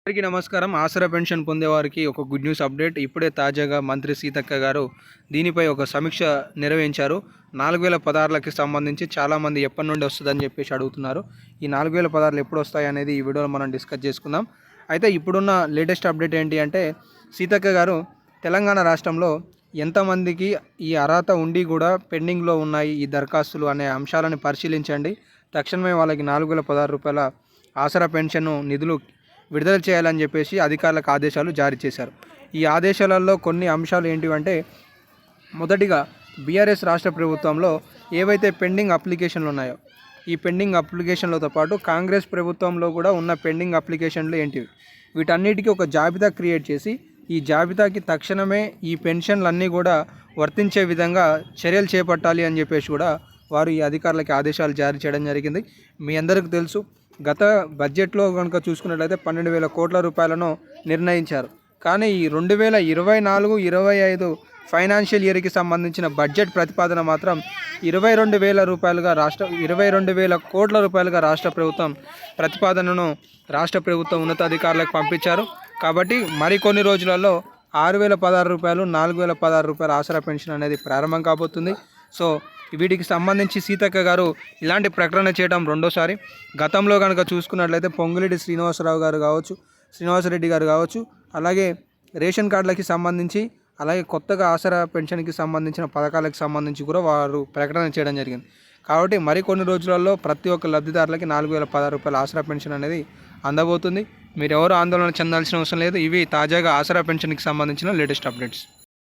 అందరికీ నమస్కారం. ఆసరా పెన్షన్ పొందేవారికి ఒక గుడ్ న్యూస్ అప్డేట్. ఇప్పుడే తాజాగా మంత్రి సీతక్క గారు దీనిపై ఒక సమీక్ష నిర్వహించారు. 4016కి సంబంధించి చాలామంది ఎప్పటి నుండి వస్తుందని చెప్పేసి అడుగుతున్నారు. ఈ 4016 ఎప్పుడు వస్తాయి అనేది ఈ వీడియోలో మనం డిస్కస్ చేసుకుందాం. అయితే ఇప్పుడున్న లేటెస్ట్ అప్డేట్ ఏంటి అంటే, సీతక్క గారు తెలంగాణ రాష్ట్రంలో ఎంతమందికి ఈ అర్హత ఉండి కూడా పెండింగ్లో ఉన్నాయి ఈ దరఖాస్తులు అనే అంశాలను పరిశీలించండి. తక్షణమే వాళ్ళకి రూ. 4016 ఆసరా పెన్షన్ నిధులు విడుదల చేయాలని చెప్పేసి అధికారులకు ఆదేశాలు జారీ చేశారు. ఈ ఆదేశాలలో కొన్ని అంశాలు ఏంటివంటే, మొదటిగా బీఆర్ఎస్ రాష్ట్ర ప్రభుత్వంలో ఏవైతే పెండింగ్ అప్లికేషన్లు ఉన్నాయో, ఈ పెండింగ్ అప్లికేషన్లతో పాటు కాంగ్రెస్ ప్రభుత్వంలో కూడా ఉన్న పెండింగ్ అప్లికేషన్లు ఏంటివి, వీటన్నిటికీ ఒక జాబితా క్రియేట్ చేసి ఈ జాబితాకి తక్షణమే ఈ పెన్షన్లన్నీ కూడా వర్తించే విధంగా చర్యలు చేపట్టాలి అని చెప్పేసి కూడా వారు ఈ అధికారులకి ఆదేశాలు జారీ చేయడం జరిగింది. మీ అందరికీ తెలుసు, గత బడ్జెట్లో కనుక చూసుకున్నట్లయితే 12,000 కోట్ల రూపాయలను నిర్ణయించారు. కానీ ఈ 2024-25 ఫైనాన్షియల్ ఇయర్కి సంబంధించిన బడ్జెట్ ప్రతిపాదన మాత్రం 22,000 కోట్ల రూపాయలుగా రాష్ట్ర ప్రభుత్వం ప్రతిపాదనను రాష్ట్ర ప్రభుత్వం ఉన్నతాధికారులకు పంపించారు. కాబట్టి మరికొన్ని రోజులలో రూ. 6,016 ఆసరా పెన్షన్ అనేది ప్రారంభం కాబోతుంది. సో వీటికి సంబంధించి సీతక్క గారు ఇలాంటి ప్రకటన చేయడం రెండోసారి. గతంలో కనుక చూసుకున్నట్లయితే పొంగులేటి శ్రీనివాసరెడ్డి గారు కావచ్చు, అలాగే రేషన్ కార్డులకి సంబంధించి, అలాగే కొత్తగా ఆసరా పెన్షన్కి సంబంధించిన పథకాలకు సంబంధించి కూడా వారు ప్రకటన చేయడం జరిగింది. కాబట్టి మరికొన్ని రోజులలో ప్రతి ఒక్క లబ్ధిదారులకి రూ. 4,016 ఆసరా పెన్షన్ అనేది అందబోతుంది. మీరు ఎవరు ఆందోళన చెందాల్సిన అవసరం లేదు. ఇవి తాజాగా ఆసరా పెన్షన్కి సంబంధించిన లేటెస్ట్ అప్డేట్స్.